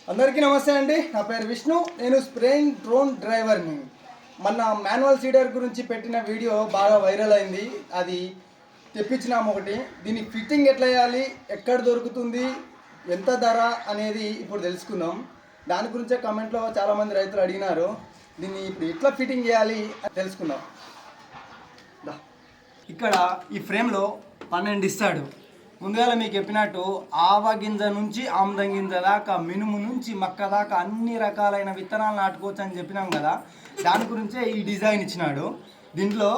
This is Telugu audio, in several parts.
అందరికీ నమస్తే అండి. నా పేరు విష్ణు. నేను స్ప్రేయింగ్ డ్రోన్ డ్రైవర్ని. మన మాన్యువల్ సీడర్ గురించి పెట్టిన వీడియో బాగా వైరల్ అయింది. అది తెప్పించినాము ఒకటి. దీని ఫిట్టింగ్ ఎట్లా చేయాలి, ఎక్కడ దొరుకుతుంది, ఎంత ధర అనేది ఇప్పుడు తెలుసుకుందాం. దాని గురించే కమెంట్లో చాలామంది రైతులు అడిగినారు. దీన్ని ఇప్పుడు ఎట్లా ఫిట్టింగ్ చేయాలి అని తెలుసుకుందాం. ఇక్కడ ఈ ఫ్రేమ్లో 12 ఇస్తాడు. ముందుగా మీకు చెప్పినట్టు ఆవ గింజ నుంచి ఆముదం గింజ దాకా, మినుము నుంచి మక్క దాకా అన్ని రకాలైన విత్తనాలు నాటుకోవచ్చు అని చెప్పినాం కదా. దాని గురించే ఈ డిజైన్ ఇచ్చినాడు. దీంట్లో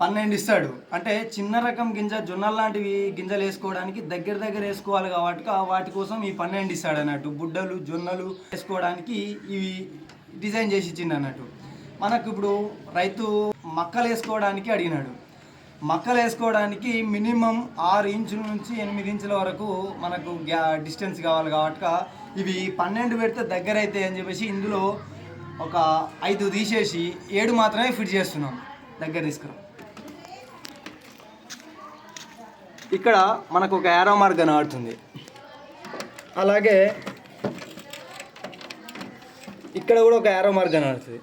12 ఇస్తాడు. అంటే చిన్న రకం గింజ, జొన్నలు లాంటివి గింజలు వేసుకోవడానికి దగ్గర వేసుకోవాలి కాబట్టి వాటి కోసం ఈ 12 ఇస్తాడు అన్నట్టు. బుడ్డలు, జొన్నలు వేసుకోవడానికి ఇవి డిజైన్ చేసి ఇచ్చిండు అన్నట్టు. మనకు ఇప్పుడు రైతు మక్కలు వేసుకోవడానికి అడిగినాడు. మక్కలు వేసుకోవడానికి మినిమం 6 ఇంచుల నుంచి 8 ఇంచుల వరకు మనకు డిస్టెన్స్ కావాలి కాబట్టి ఇవి 12 పెడితే దగ్గర అవుతాయి అని చెప్పేసి ఇందులో ఒక 5 తీసేసి 7 మాత్రమే ఫిట్ చేస్తున్నాం. దగ్గర తీసుకురాం. ఇక్కడ మనకు ఒక యారో మార్క్ కనబడుతుంది. అలాగే ఇక్కడ కూడా ఒక యారో మార్క్ కనబడుతుంది.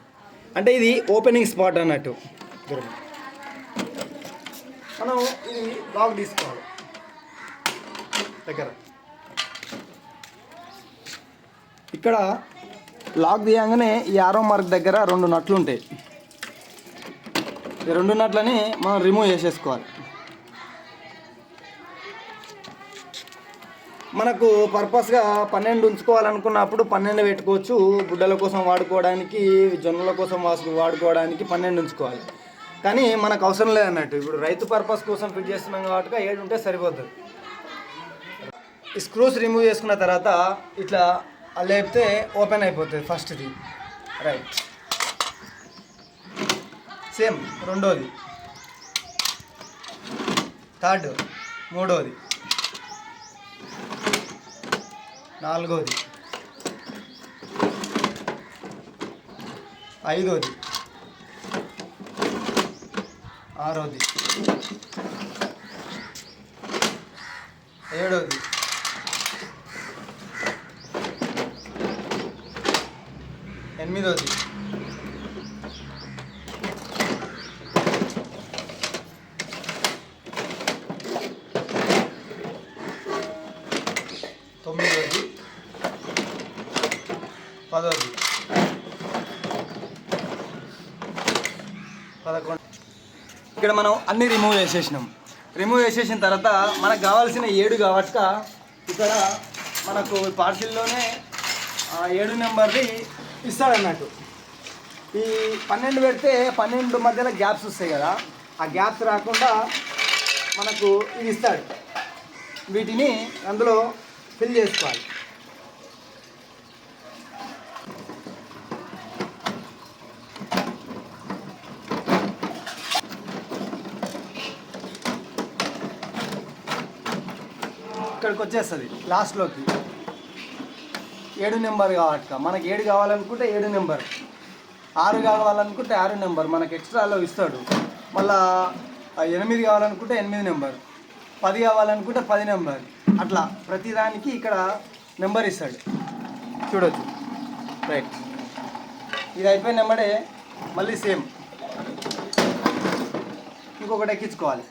అంటే ఇది ఓపెనింగ్ స్పాట్ అన్నట్టు. మనం ఇది లాక్ తీసుకోవాలి. దగ్గర ఇక్కడ లాక్ తీయంగానే ఈ యారో మార్క్ దగ్గర 2 నట్లు ఉంటాయి. ఈ 2 నట్లని మనం రిమూవ్ చేసేసుకోవాలి. మనకు పర్పస్గా 12 ఉంచుకోవాలనుకున్నప్పుడు 12 పెట్టుకోవచ్చు. గుడ్డల కోసం వాడుకోవడానికి, జొన్నల కోసం వాడుకోవడానికి 12 ఉంచుకోవాలి. కానీ మనకు అవసరం లేదన్నట్టు. ఇప్పుడు రైతు పర్పస్ కోసం ఫిట్ చేస్తున్నాం కాబట్టి 7 ఉంటే సరిపోతుంది. ఈ స్క్రూస్ రిమూవ్ చేసుకున్న తర్వాత ఇట్లా లేపితే ఓపెన్ అయిపోతుంది. ఫస్ట్ది రైట్, సేమ్ రెండోది, థర్డ్, మూడోది, నాలుగోది, ఐదోది, ఆరోది, ఏడోది, ఎనిమిదోది, తొమ్మిదోది, 10ఓది, 11. ఇక్కడ మనం అన్నీ రిమూవ్ చేసేసినాం. రిమూవ్ చేసేసిన తర్వాత మనకు కావాల్సిన 7 కాబట్టి ఇక్కడ మనకు పార్సిల్లోనే 7 నెంబర్ది ఇస్తాడన్నట్టు. ఈ 12 పెడితే 12 మధ్యలో గ్యాప్స్ వస్తాయి కదా, ఆ గ్యాప్స్ రాకుండా మనకు ఇది ఇస్తాడు. వీటిని అందులో ఫిల్ చేసుకోవాలి. ఇక్కడికి వచ్చేస్తుంది లాస్ట్లోకి 7 నెంబర్ కాబట్టి మనకి 7 కావాలనుకుంటే 7 నెంబర్, 6 కావాలనుకుంటే 6 నెంబర్ మనకు ఎక్స్ట్రాలో ఇస్తాడు. మళ్ళా 8 కావాలనుకుంటే 8 నెంబర్, 10 కావాలనుకుంటే 10 నెంబర్, అట్లా ప్రతిదానికి ఇక్కడ నెంబర్ ఇస్తాడు. చూడొచ్చు. రైట్, ఇది అయిపోయిన నెంబరే మళ్ళీ సేమ్ ఇంకొకటి ఎక్కించుకోవాలి.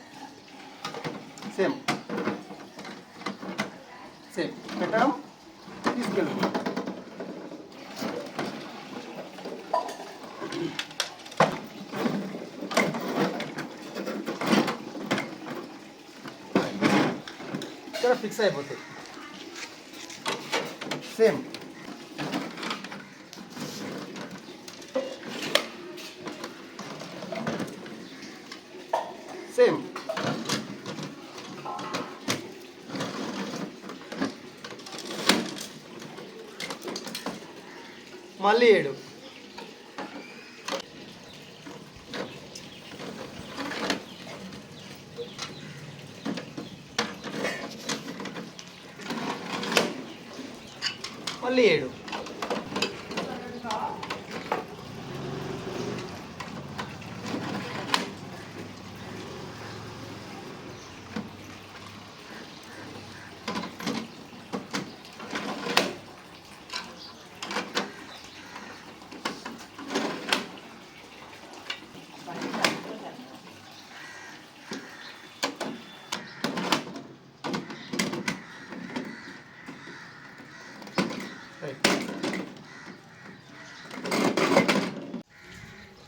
సేమ్ పెట్టడం, తీసుకెళ్ళి ఇక్కడ ఫిక్స్ అయిపోతాయి. సేమ్ సేమ్ మళ్ళీ 7, మళ్ళీ 7.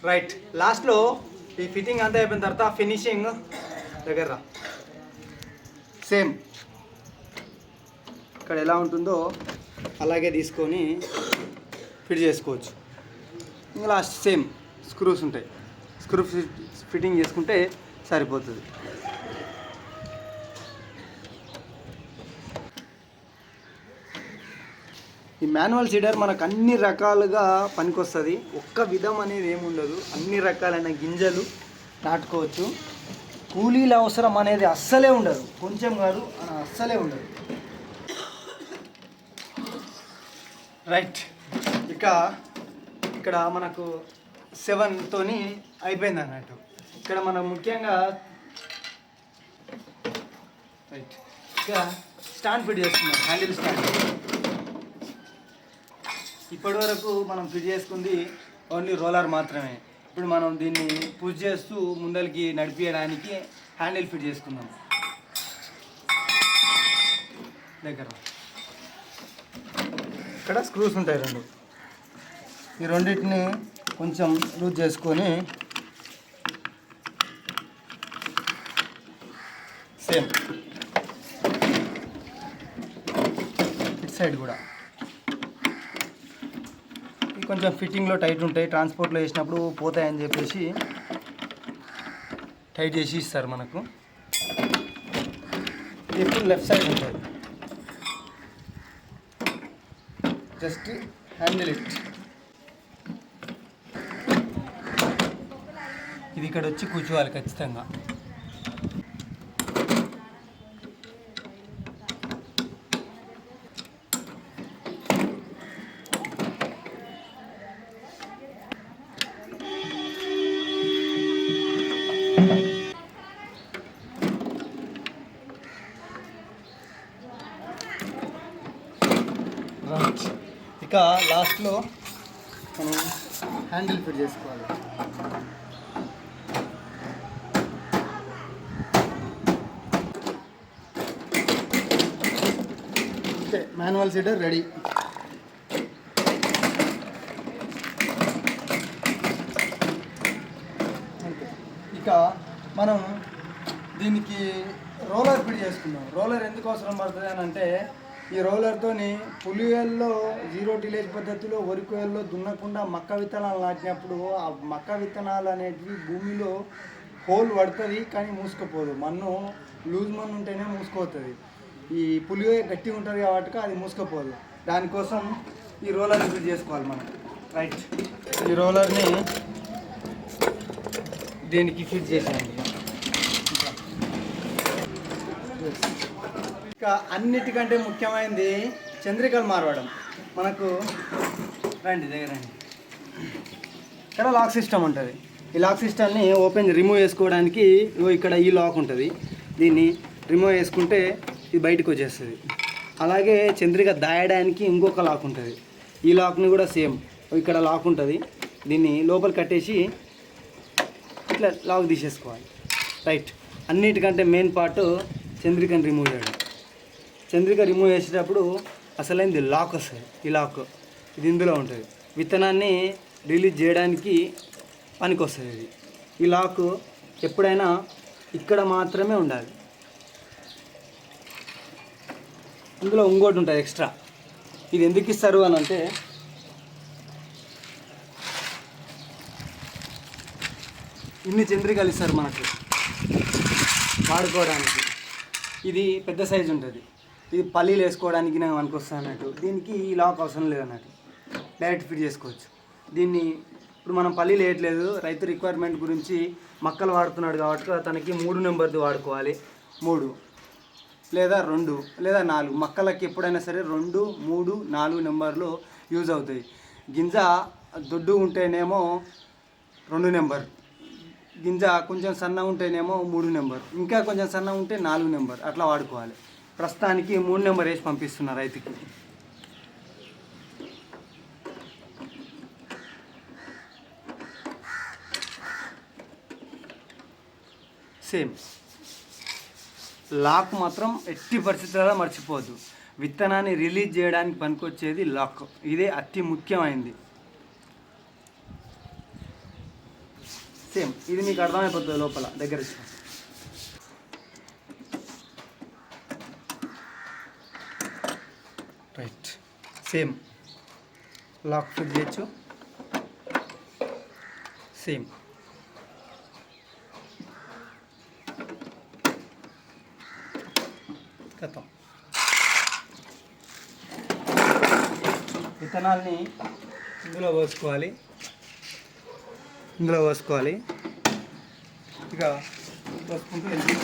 రైట్, లాస్ట్లో ఈ ఫిట్టింగ్ అంతా అయిపోయిన తర్వాత ఫినిషింగ్ దగ్గర సేమ్ ఇక్కడ ఎలా ఉంటుందో అలాగే తీసుకొని ఫిట్ చేసుకోవచ్చు. ఇంకా లాస్ట్ సేమ్ స్క్రూస్ ఉంటాయి, స్క్రూ ఫిట్టింగ్ చేసుకుంటే సరిపోతుంది. ఈ మాన్యువల్ సీడర్ మనకు అన్ని రకాలుగా పనికొస్తుంది. ఒక్క విధం అనేది ఏముండదు, అన్ని రకాలైన గింజలు నాటుకోవచ్చు. కూలీల అవసరం అనేది అస్సలే ఉండదు, కొంచెం కాదు అస్సలే ఉండదు. రైట్, ఇక్కడ మనకు 7తోని అయిపోయింది అన్నట్టు. ఇక్కడ మనం ముఖ్యంగా రైట్ ఇక స్టాండ్ ఫిట్ చేస్తున్నాం, హ్యాండిల్ స్టాండ్. ఇప్పటి వరకు మనం ఫిట్ చేసుకుంది ఓన్లీ రోలర్ మాత్రమే. ఇప్పుడు మనం దీన్ని పుష్ చేస్తూ ముందరికి నడిపించడానికి హ్యాండిల్ ఫిట్ చేసుకుందాం. దగ్గర ఇక్కడ స్క్రూస్ ఉంటాయి 2. ఈ రెండింటిని కొంచెం లూజ్ చేసుకొని సేమ్ ఇటు సైడ్ కూడా కొంచెం ఫిట్టింగ్లో టైట్ ఉంటాయి, ట్రాన్స్పోర్ట్లో వేసినప్పుడు పోతాయని చెప్పేసి టైట్ చేసి ఇస్తారు మనకు. ఇది ఇప్పుడు లెఫ్ట్ సైడ్ ఉంటుంది, జస్ట్ హ్యాండిల్ ఇట్. ఇది ఇక్కడ వచ్చి కూర్చోవాలి ఖచ్చితంగా. ఇక లాస్ట్లో మనం హ్యాండిల్ ఫిట్ చేసుకోవాలి. Okay, manual seeder ready. ఇక మనం దీనికి రోలర్ ఫిట్ చేసుకుందాం. రోలర్ ఎందుకు అవసరం పడుతుంది అని అంటే, ఈ రోలర్తోని పులియల్లో 0 టిలేజ్ పద్ధతిలో వరికోయల్లో దున్నకుండా మక్క విత్తనాలు నాటినప్పుడు ఆ మక్క విత్తనాలు అనేటివి భూమిలో హోల్ పడుతుంది కానీ మూసుకుపోదు. మన్ను లూజ్ మన్ను ఉంటేనే మూసుకుపోతుంది. ఈ పులియో గట్టిగా ఉంటుంది కాబట్టి అది మూసుకుపోదు. దానికోసం ఈ రోలర్ ఫిట్ చేసుకోవాలి మనం. రైట్, ఈ రోలర్ని దీనికి ఫిట్ చేసేయండి. ఇక అన్నిటికంటే ముఖ్యమైనది చంద్రికలు మార్వడం. మనకు రండి ఇక్కడ లాక్ సిస్టమ్ ఉంటుంది. ఈ లాక్ సిస్టమ్ని రిమూవ్ చేసుకోవడానికి ఇక్కడ ఈ లాక్ ఉంటుంది. దీన్ని రిమూవ్ చేసుకుంటే ఇది బయటకు వచ్చేస్తుంది. అలాగే చంద్రిక దాయడానికి ఇంకొక లాక్ ఉంటుంది. ఈ లాక్ని కూడా సేమ్ ఇక్కడ లాక్ ఉంటుంది. దీన్ని లోపల కట్టేసి ఇట్లా లాక్ తీసేసుకోవాలి. రైట్, అన్నిటికంటే మెయిన్ పార్ట్ చంద్రికని రిమూవ్ చేయడం. చంద్రిక రిమూవ్ చేసేటప్పుడు అసలైంది లాక్ వస్తుంది. ఈ లాక్ ఇది ఇందులో ఉంటుంది, విత్తనాన్ని రిలీజ్ చేయడానికి పనికి వస్తుంది. ఇది ఈ లాక్ ఎప్పుడైనా ఇక్కడ మాత్రమే ఉండాలి. ఇందులో ఇంకోటి ఉంటుంది ఎక్స్ట్రా. ఇది ఎందుకు ఇస్తారు అని అంటే, ఇన్ని చంద్రికలు ఇస్తారు మనకు వాడుకోవడానికి. ఇది పెద్ద సైజు ఉంటుంది. ఇది పల్లీలు వేసుకోవడానికి నేను పనికొస్తాను అన్నట్టు. దీనికి ఈ లాక్ అవసరం లేదన్నట్టు, డైరెక్ట్ ఫిట్ చేసుకోవచ్చు. దీన్ని ఇప్పుడు మనం పల్లీలు వేయట్లేదు, రైతు రిక్వైర్మెంట్ గురించి మక్కలు వాడుతున్నాడు కాబట్టి తనకి 3 నెంబర్ది వాడుకోవాలి. 3 లేదా 2 లేదా 4 మక్కలకి ఎప్పుడైనా సరే 2, 3, 4 నెంబర్లు యూజ్ అవుతాయి. గింజ దొడ్డు ఉంటేనేమో 2 నెంబర్, గింజ కొంచెం సన్న ఉంటేనేమో 3 నెంబర్, ఇంకా కొంచెం సన్న ఉంటే 4 నెంబర్, అట్లా వాడుకోవాలి. ప్రస్తుతానికి 3 నెంబర్ వేసి పంపిస్తున్నా రైతుకి. సేమ్ లాక్ మాత్రం ఎట్టి పరిస్థితుల్లో మర్చిపోవద్దు. విత్తనాన్ని రిలీజ్ చేయడానికి పనికొచ్చేది లాక్. ఇదే అతి ముఖ్యమైనది. సేమ్ ఇది మీకు అర్థమైపోతుంది లోపల దగ్గర. రైట్, సేమ్ లాక్ ఫిట్ చేయొచ్చు. సేమ్ కథం. విత్తనాల్ని ఇందులో పోసుకోవాలి. ఇక పోసుకుంటూ వెళ్ళి